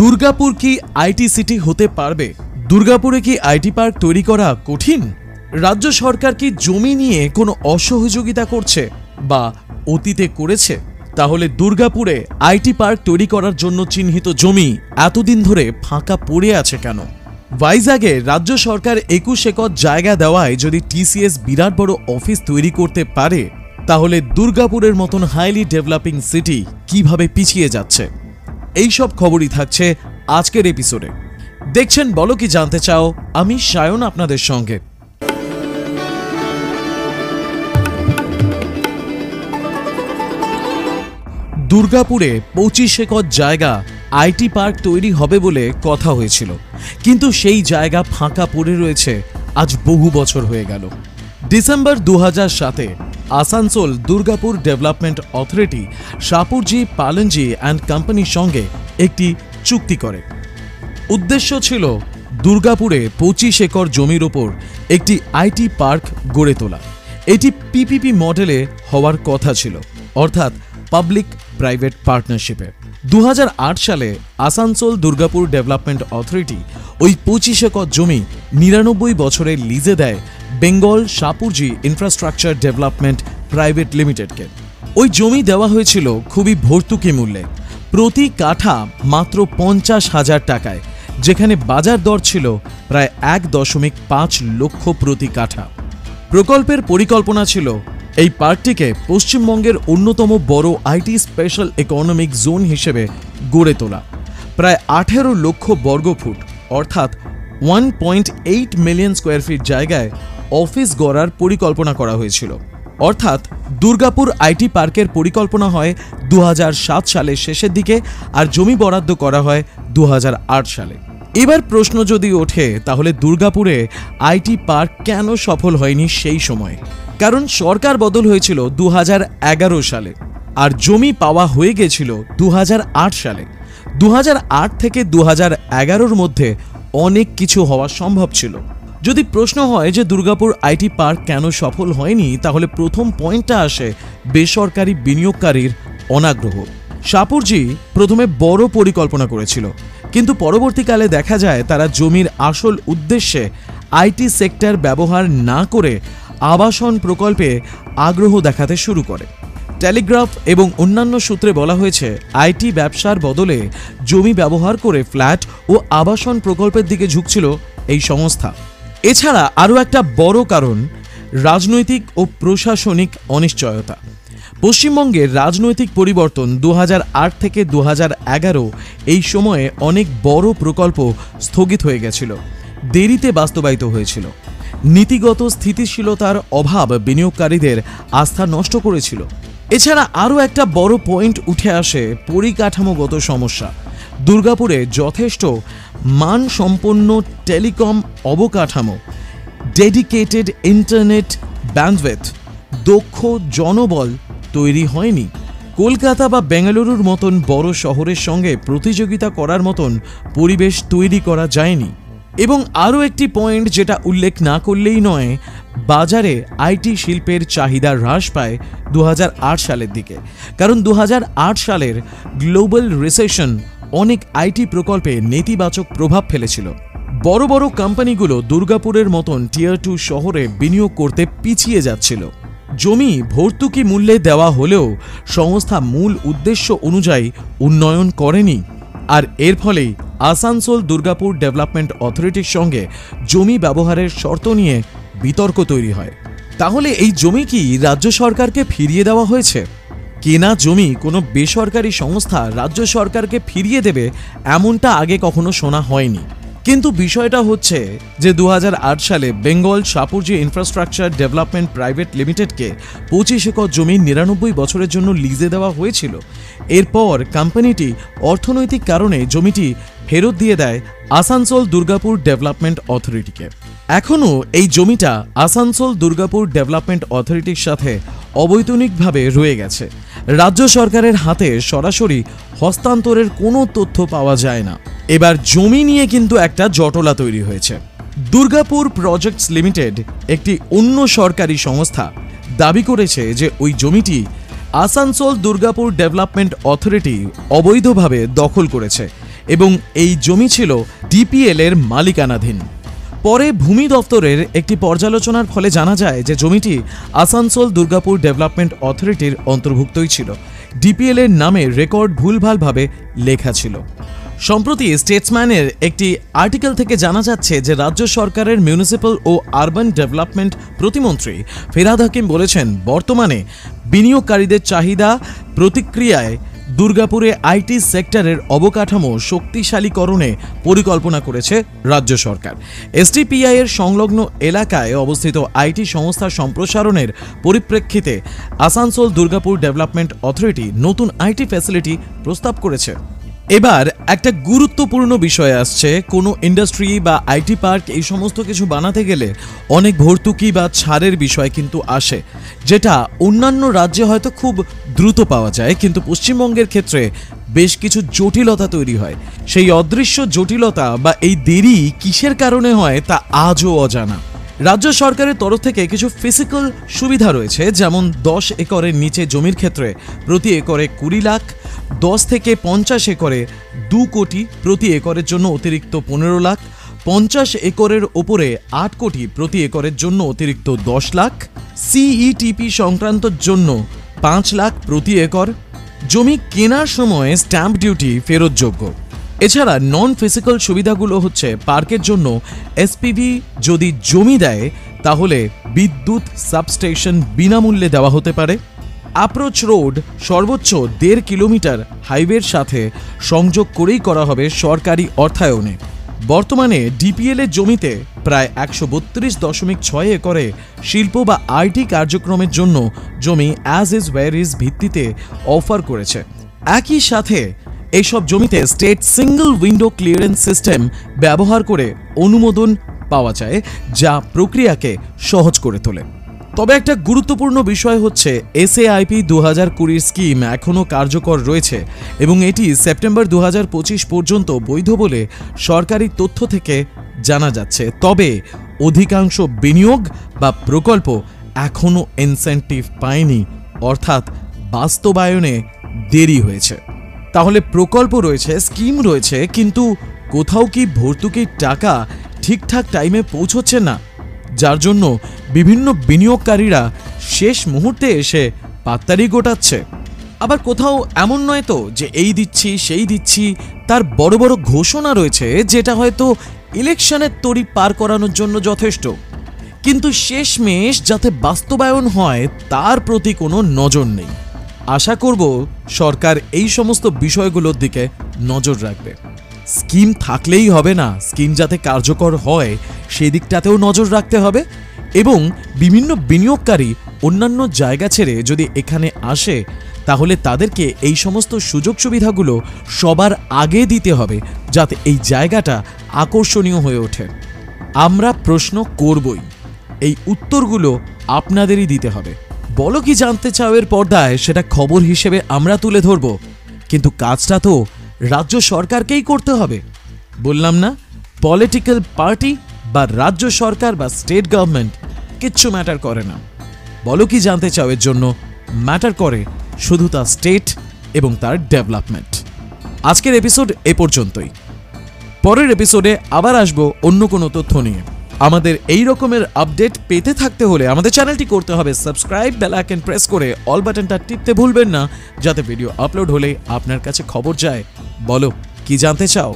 দুর্গাপুর কি IT city হতে পারবে? দুর্গাপুরে কি আইটি পার্ক তৈরি করা কঠিন? রাজ্য সরকার কি জমি নিয়ে কোনো অসহযোগিতা করছে বা অতীতে করেছে? তাহলে দুর্গাপুরে আইটি পার্ক তৈরি করার জন্য চিহ্নিত জমি এতদিন ধরে ফাঁকা পড়ে আছে কেন? ভাইজাগে রাজ্য সরকার 21 একর জায়গা দেওয়ায় যদি টিসিএস বিরাট বড় অফিস তৈরি করতে পারে, তাহলে দুর্গাপুরের মতন হাইলি ডেভেলপিং সিটি কিভাবে পিছিয়ে যাচ্ছে? এই সব খবরই থাকছে আজকের এপিসোডে। দেখছেন বলো কি জানতে চাও, আমি সায়ন আপনাদের সঙ্গে। দুর্গাপুরে 25 একর জায়গা আইটি পার্ক তৈরি হবে বলে কথা হয়েছিল, কিন্তু সেই জায়গা ফাঁকা পড়ে রয়েছে আজ বহু বছর হয়ে গেল। ডিসেম্বর 2007-এ Asansol Durgapur development authority Shapoorji Pallonji and কোম্পানির সঙ্গে একটি চুক্তি করে। উদ্দেশ্য ছিল দুর্গাপুরে 25 একর জমির ওপর একটি আইটি পার্ক গড়ে তোলা। এটি পিপিপি মডেলে হওয়ার কথা ছিল, অর্থাৎ পাবলিক প্রাইভেট পার্টনারশিপে। 2008 সালে আসানসোল দুর্গাপুর ডেভেলপমেন্ট অথরিটি ওই 25 একর জমি 99 বছরের লিজে দেয় Bengal Shapoorji infrastructure development private লিমিটেডকে। ওই জমি দেওয়া হয়েছিল খুবই ভর্তুকি মূল্যে, প্রতি কাঠা মাত্র 50,000 টাকায়, যেখানে বাজার দর ছিল প্রায় 1.5 লক্ষ প্রতি কাঠা। প্রকল্পের পরিকল্পনা ছিল এই পার্কটিকে পশ্চিমবঙ্গের অন্যতম বড় আইটি স্পেশাল ইকোনমিক জোন হিসেবে গড়ে তোলা। প্রায় 18 লক্ষ বর্গফুট অর্থাৎ 1.8 মিলিয়ন স্কোয়ার ফিট জায়গায় অফিস গড়ার পরিকল্পনা করা হয়েছিল। অর্থাৎ দুর্গাপুর আইটি পার্কের পরিকল্পনা হয় 2007 সালের শেষের দিকে, আর জমি বরাদ্দ করা হয় 2008 সালে। এবার প্রশ্ন যদি ওঠে, তাহলে দুর্গাপুরে আইটি পার্ক কেন সফল হয়নি সেই সময়ে? কারণ সরকার বদল হয়েছিল 2011 সালে, আর জমি পাওয়া হয়ে গেছিল 2008 সালে। 2008 থেকে 2011-র মধ্যে অনেক কিছু হওয়া সম্ভব ছিল। যদি প্রশ্ন হয় যে দুর্গাপুর আইটি পার্ক কেন সফল হয়নি, তাহলে প্রথম পয়েন্টটা আসে বেসরকারি বিনিয়োগকারীর অনাগ্রহ। শাপুরজি প্রথমে বড় পরিকল্পনা করেছিল, কিন্তু পরবর্তীকালে দেখা যায় তারা জমির আসল উদ্দেশ্যে আইটি সেক্টর ব্যবহার না করে আবাসন প্রকল্পে আগ্রহ দেখাতে শুরু করে। টেলিগ্রাফ এবং অন্যান্য সূত্রে বলা হয়েছে আইটি ব্যবসার বদলে জমি ব্যবহার করে ফ্ল্যাট ও আবাসন প্রকল্পের দিকে ঝুঁকছিল এই সংস্থা। এছাড়া আরও একটা বড় কারণ রাজনৈতিক ও প্রশাসনিক অনিশ্চয়তা। পশ্চিমবঙ্গের রাজনৈতিক পরিবর্তন 2008 থেকে 2011 এই সময়ে অনেক বড় প্রকল্প স্থগিত হয়ে গেছিল, দেরিতে বাস্তবায়িত হয়েছিল। নীতিগত স্থিতিশীলতার অভাব বিনিয়োগকারীদের আস্থা নষ্ট করেছিল। এছাড়া আরও একটা বড় পয়েন্ট উঠে আসে পরিকাঠামোগত সমস্যা। দুর্গাপুরে যথেষ্ট মানসম্পন্ন টেলিকম অবকাঠামো, ডেডিকেটেড ইন্টারনেট ব্যান্ডউইথ, দক্ষ জনবল তৈরি হয়নি। কলকাতা বা বেঙ্গালুরুর মতন বড় শহরের সঙ্গে প্রতিযোগিতা করার মতন পরিবেশ তৈরি করা যায়নি। এবং আরও একটি পয়েন্ট যেটা উল্লেখ না করলেই নয়, বাজারে আইটি শিল্পের চাহিদা হ্রাস পায় 2008 সালের দিকে। কারণ 2008 সালের গ্লোবাল রিসেশন অনেক আইটি প্রকল্পে নেতিবাচক প্রভাব ফেলেছিল। বড় বড় কোম্পানিগুলো দুর্গাপুরের মতন টিয়ার 2 শহরে বিনিয়োগ করতে পিছিয়ে যাচ্ছিল। জমি ভর্তুকি মূল্যে দেওয়া হলেও সংস্থা মূল উদ্দেশ্য অনুযায়ী উন্নয়ন করেনি, আর এর ফলেই আসানসোল দুর্গাপুর ডেভেলপমেন্ট অথরিটির সঙ্গে জমি ব্যবহারের শর্ত নিয়ে বিতর্ক তৈরি হয়। তাহলে এই জমি কি রাজ্য সরকারকে ফিরিয়ে দেওয়া হয়েছে? কেনা জমি কোনো বেসরকারি সংস্থা রাজ্য সরকারকে ফিরিয়ে দেবে এমনটা আগে কখনো শোনা হয়নি। কিন্তু বিষয়টা হচ্ছে যে 2008 সালে Bengal Shapoorji infrastructure development private লিমিটেডকে 25 একর জমি 99 বছরের জন্য লিজে দেওয়া হয়েছিল। এরপর কোম্পানিটি অর্থনৈতিক কারণে জমিটি ফেরত দিয়ে দেয় আসানসোল দুর্গাপুর ডেভেলপমেন্ট অথরিটিকে। এখনও এই জমিটা আসানসোল দুর্গাপুর ডেভেলপমেন্ট অথরিটির সাথে অবৈতনিকভাবে রয়ে গেছে। রাজ্য সরকারের হাতে সরাসরি হস্তান্তরের কোনো তথ্য পাওয়া যায় না। এবার জমি নিয়ে কিন্তু একটা জটলা তৈরি হয়েছে। দুর্গাপুর প্রজেক্টস লিমিটেড, একটি অন্য সরকারি সংস্থা, দাবি করেছে যে ওই জমিটি আসানসোল দুর্গাপুর ডেভেলপমেন্ট অথরিটি অবৈধভাবে দখল করেছে এবং এই জমি ছিল ডিপিএল এর মালিকানাধীন। পরে ভূমি দপ্তরের একটি পর্যালোচনার ফলে জানা যায় যে জমিটি আসানসোল দুর্গাপুর ডেভেলপমেন্ট অথরিটির অন্তর্ভুক্তই ছিল। ডিপিএল এর নামে রেকর্ড ভুলভালভাবে লেখা ছিল। সম্প্রতি স্টেটসম্যানের একটি আর্টিকেল থেকে জানা যাচ্ছে যে রাজ্য সরকারের মিউনিসিপ্যাল ও আরবান ডেভেলপমেন্ট প্রতিমন্ত্রী ফিরহাদ হাকিম বলেছেন, বর্তমানে বিনিয়োগকারীদের চাহিদা প্রতিক্রিয়ায় দুর্গাপুরে আইটি সেক্টরের অবকাঠামো শক্তিশালীকরণে পরিকল্পনা করেছে রাজ্য সরকার। এসটিপিআই এর সংলগ্ন এলাকায় অবস্থিত আইটি সংস্থার সম্প্রসারণের পরিপ্রেক্ষিতে আসানসোল দুর্গাপুর ডেভেলপমেন্ট অথরিটি নতুন আইটি ফ্যাসিলিটি প্রস্তাব করেছে। এবার একটা গুরুত্বপূর্ণ বিষয় আসছে, কোনো ইন্ডাস্ট্রি বা আইটি পার্ক এই সমস্ত কিছু বানাতে গেলে অনেক ভর্তুকি বা ছাড়ের বিষয় কিন্তু আসে, যেটা অন্যান্য রাজ্যে হয়তো খুব দ্রুত পাওয়া যায়, কিন্তু পশ্চিমবঙ্গের ক্ষেত্রে বেশ কিছু জটিলতা তৈরি হয়। সেই অদৃশ্য জটিলতা বা এই দেরি কিসের কারণে হয় তা আজও অজানা। রাজ্য সরকারের তরফ থেকে কিছু ফিজিক্যাল সুবিধা রয়েছে, যেমন 10 একরের নিচে জমির ক্ষেত্রে প্রতি একরে 20 লাখ, 10 থেকে 50 একরে 2 কোটি, প্রতি একরের জন্য অতিরিক্ত 15 লাখ, 50 একরের ওপরে 8 কোটি, প্রতি একরের জন্য অতিরিক্ত 10 লাখ, সিইটিপি সংক্রান্তর জন্য 5 লাখ প্রতি একর, জমি কেনার সময় স্ট্যাম্প ডিউটি ফেরতযোগ্য। এছাড়া নন ফিজিক্যাল সুবিধাগুলো হচ্ছে, পার্কের জন্য এসপিভি যদি জমি দেয় তাহলে বিদ্যুৎ সাবস্টেশন বিনামূল্যে দেওয়া হতে পারে। অ্যাপ্রোচ রোড সর্বোচ্চ 1.5 কিলোমিটার হাইওয়ের সাথে সংযোগ করেই করা হবে সরকারি অর্থায়নে। বর্তমানে ডিপিএল এর জমিতে প্রায় 132.6 একরে শিল্প বা আইটি কার্যক্রমের জন্য জমি অ্যাজ ইজ ওয়্যার ইজ ভিত্তিতে অফার করেছে। একই সাথে এইসব জমিতে state single window clearance system ব্যবহার করে অনুমোদন পাওয়া যায়, যা প্রক্রিয়াকে সহজ করে তোলে। তবে একটা গুরুত্বপূর্ণ বিষয় হচ্ছে, এসএআইপি 2020 স্কিম এখনও কার্যকর রয়েছে এবং এটি সেপ্টেম্বর 2025 পর্যন্ত বৈধ বলে সরকারি তথ্য থেকে জানা যাচ্ছে। তবে অধিকাংশ বিনিয়োগ বা প্রকল্প এখনও ইনসেন্টিভ পায়নি, অর্থাৎ বাস্তবায়নে দেরি হয়েছে। তাহলে প্রকল্প রয়েছে, স্কিম রয়েছে, কিন্তু কোথাও কি ভর্তুকির টাকা ঠিকঠাক টাইমে পৌঁছচ্ছে না, যার জন্য বিভিন্ন বিনিয়োগকারীরা শেষ মুহূর্তে এসে পাত্তারি গোটাচ্ছে। আবার কোথাও এমন নয় তো যে এই দিচ্ছি সেই দিচ্ছি, তার বড় বড় ঘোষণা রয়েছে যেটা হয়তো ইলেকশনের তরি পার করানোর জন্য যথেষ্ট, কিন্তু শেষমেশ যাতে বাস্তবায়ন হয় তার প্রতি কোনো নজর নেই। আশা করব সরকার এই সমস্ত বিষয়গুলোর দিকে নজর রাখবে। স্কিম থাকলেই হবে না, স্কিম যাতে কার্যকর হয় সেই দিকটাতেও নজর রাখতে হবে এবং বিভিন্ন বিনিয়োগকারী অন্যান্য জায়গা ছেড়ে যদি এখানে আসে তাহলে তাদেরকে এই সমস্ত সুযোগ সুবিধাগুলো সবার আগে দিতে হবে, যাতে এই জায়গাটা আকর্ষণীয় হয়ে ওঠে। আমরা প্রশ্ন করবই, এই উত্তরগুলো আপনাদেরই দিতে হবে। বলো কি জানতে চাও এর পর্দায়, সেটা খবর হিসেবে আমরা তুলে ধরব, কিন্তু কাজটা তো রাজ্য সরকারকেই করতে হবে। বললাম না, পলিটিক্যাল পার্টি বা রাজ্য সরকার বা স্টেট গভর্নমেন্ট কিচ্ছু ম্যাটার করে না। বলো কি জানতে চাও এর জন্য ম্যাটার করে শুধু তার স্টেট এবং তার ডেভেলপমেন্ট। আজকের এপিসোড এ পর্যন্তই। পরের এপিসোডে আবার আসবো অন্য কোনো তথ্য নিয়ে। আমাদের এই রকমের আপডেট পেতে থাকতে হলে আমাদের চ্যানেলটি করতে হবে সাবস্ক্রাইব, বেল আইকন প্রেস করে অল বাটনটা টিপতে ভুলবেন না, যাতে ভিডিও আপলোড হলে আপনার কাছে খবর যায়। বলো কি জানতে চাও।